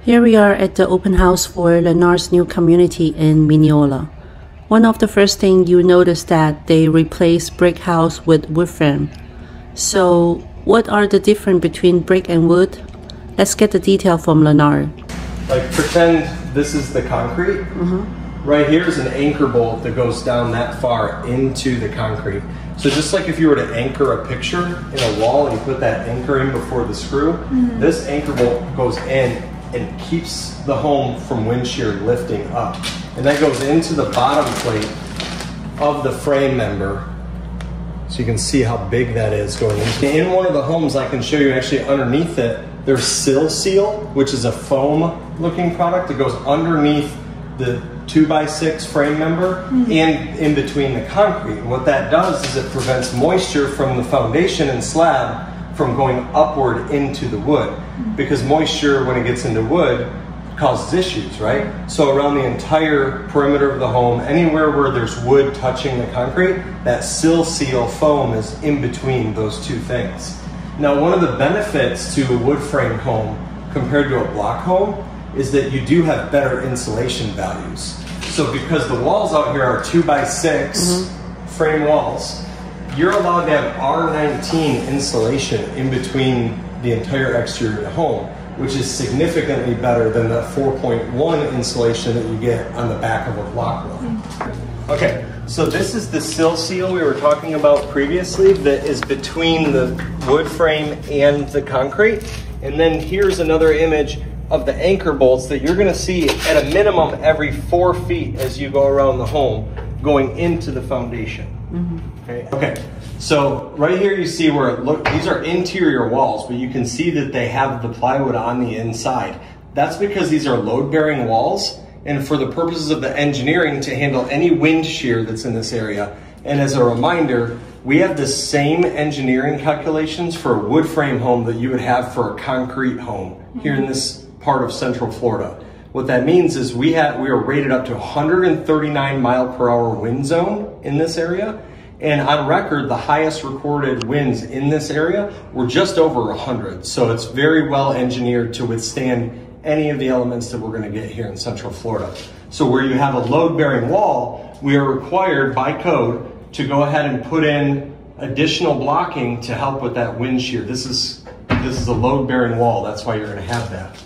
Here we are at the open house for Lennar's new community in Mineola. One of the first things you notice that they replaced brick house with wood frame. So what are the difference between brick and wood? Let's get the detail from Lennar. Like pretend this is the concrete. Right here is an anchor bolt that goes down that far into the concrete. So just like if you were to anchor a picture in a wall and you put that anchor in before the screw, this anchor bolt goes in and keeps the home from wind shear lifting up. And that goes into the bottom plate of the frame member. So you can see how big that is going into. In one of the homes, I can show you actually underneath it, there's sill seal, which is a foam looking product that goes underneath the 2x6 frame member and in between the concrete. And what that does is it prevents moisture from the foundation and slab from going upward into the wood, because moisture, when it gets into wood, causes issues, right? So around the entire perimeter of the home, anywhere where there's wood touching the concrete, that sill seal foam is in between those two things. Now, one of the benefits to a wood frame home compared to a block home is that you do have better insulation values. So because the walls out here are 2x6 frame walls, you're allowed to have R19 insulation in between the entire exterior of the home, which is significantly better than the 4.1 insulation that you get on the back of a block wall. Okay, so this is the sill seal we were talking about previously that is between the wood frame and the concrete. And then here's another image of the anchor bolts that you're gonna see at a minimum every 4 feet as you go around the home going into the foundation. Okay, so right here you see where these are interior walls, but you can see that they have the plywood on the inside. That's because these are load-bearing walls, and for the purposes of the engineering to handle any wind shear that's in this area. And as a reminder, we have the same engineering calculations for a wood frame home that you would have for a concrete home here in this part of Central Florida. What that means is we are rated up to 139 mile per hour wind zone in this area. And on record, the highest recorded winds in this area were just over 100. So it's very well engineered to withstand any of the elements that we're gonna get here in Central Florida. So where you have a load-bearing wall, we are required by code to go ahead and put in additional blocking to help with that wind shear. This is a load-bearing wall, that's why you're gonna have that.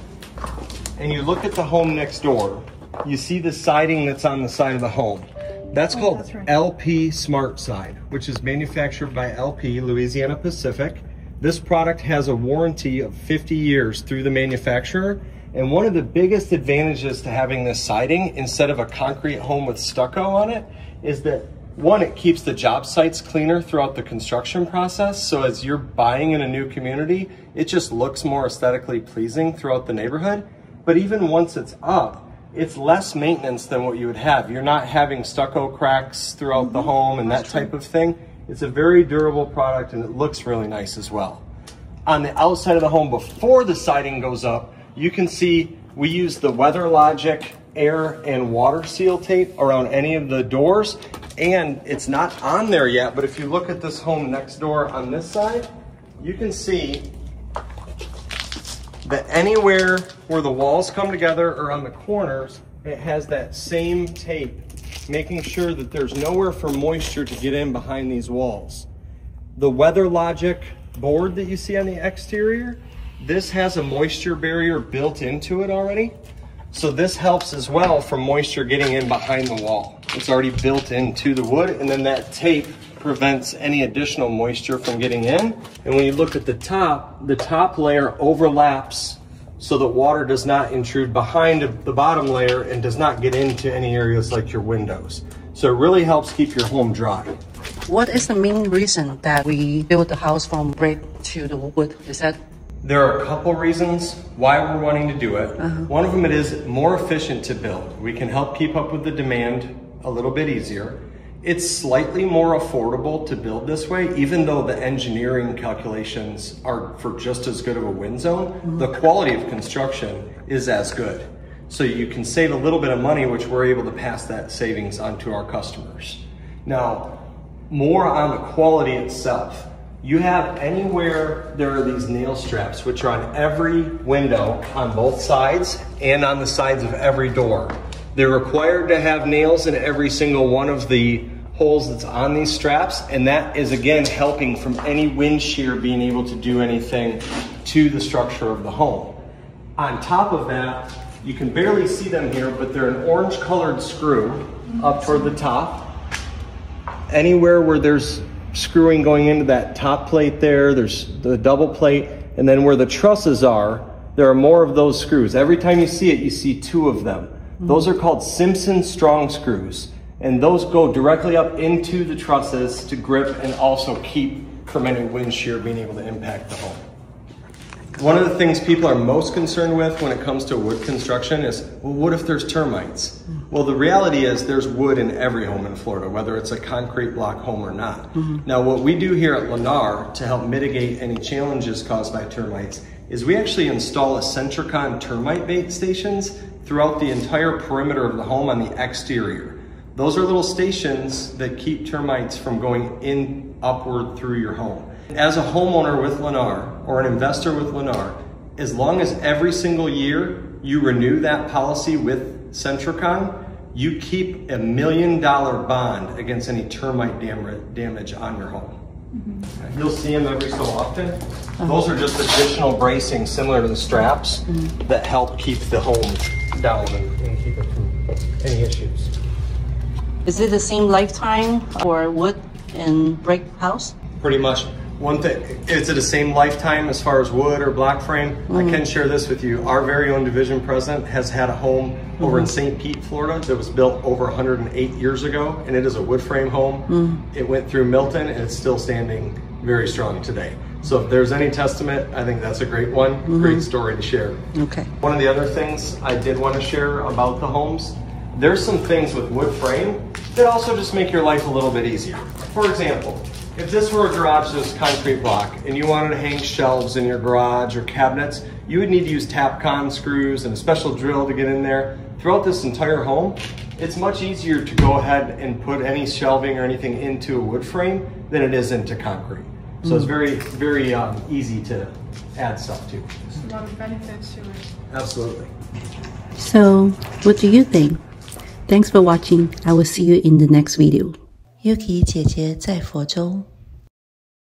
And you look at the home next door, you see the siding that's on the side of the home. That's called LP Smart Side, which is manufactured by LP, Louisiana Pacific. This product has a warranty of 50 years through the manufacturer. And one of the biggest advantages to having this siding instead of a concrete home with stucco on it is that, one, it keeps the job sites cleaner throughout the construction process. So as you're buying in a new community, it just looks more aesthetically pleasing throughout the neighborhood. But even once it's up, it's less maintenance than what you would have. You're not having stucco cracks throughout the home and that type of thing. It's a very durable product and it looks really nice as well. On the outside of the home, before the siding goes up, you can see we use the WeatherLogic air and water seal tape around any of the doors. And it's not on there yet, but if you look at this home next door on this side, you can see that anywhere where the walls come together or on the corners, it has that same tape, making sure that there's nowhere for moisture to get in behind these walls. The WeatherLogic board that you see on the exterior, this has a moisture barrier built into it already. So this helps as well from moisture getting in behind the wall. It's already built into the wood, and then that tape prevents any additional moisture from getting in. And when you look at the top layer overlaps so that water does not intrude behind the bottom layer and does not get into any areas like your windows. So it really helps keep your home dry. What is the main reason that we built the house from brick to the wood? Is that? There are a couple reasons why we're wanting to do it. One of them, it is more efficient to build. We can help keep up with the demand a little bit easier. It's slightly more affordable to build this way, even though the engineering calculations are for just as good of a wind zone. The quality of construction is as good. So you can save a little bit of money, which we're able to pass that savings on to our customers. Now, more on the quality itself. you have anywhere there are these nail straps, which are on every window on both sides and on the sides of every door. They're required to have nails in every single one of the holes that's on these straps, and that is again helping from any wind shear being able to do anything to the structure of the home. On top of that, you can barely see them here, but they're an orange colored screw up toward the top. Anywhere where there's screwing going into that top plate there's the double plate, and then where the trusses are, there are more of those screws. Every time you see it, you see two of them. Those are called Simpson strong screws, and those go directly up into the trusses to grip and also keep from any wind shear being able to impact the home. One of the things people are most concerned with when it comes to wood construction is, well, what if there's termites? Well, the reality is there's wood in every home in Florida, whether it's a concrete block home or not. Now, what we do here at Lennar to help mitigate any challenges caused by termites is we actually install a Centricon termite bait stations throughout the entire perimeter of the home on the exterior. Those are little stations that keep termites from going in upward through your home. As a homeowner with Lennar or an investor with Lennar, as long as every single year you renew that policy with Centricon, you keep $1 million bond against any termite damage on your home. You'll see them every so often. Those are just additional bracing similar to the straps that help keep the home down and keep it from any issues. Is it the same lifetime for wood and brick house? Pretty much. One thing, is it the same lifetime as far as wood or block frame? I can share this with you. Our very own division president has had a home over in St. Pete, Florida that was built over 108 years ago, and it is a wood frame home. It went through Milton and it's still standing very strong today. So if there's any testament, I think that's a great one. Great story to share. Okay. One of the other things I did want to share about the homes, there's some things with wood frame that also just make your life a little bit easier. For example, if this were a garage that was concrete block and you wanted to hang shelves in your garage or cabinets, you would need to use Tapcon screws and a special drill to get in there. Throughout this entire home, it's much easier to go ahead and put any shelving or anything into a wood frame than it is into concrete. So it's very, very easy to add stuff to. There's a lot of benefits to it. Absolutely. So, what do you think? Thanks for watching. I will see you in the next video. Yukey 姐姐在佛州。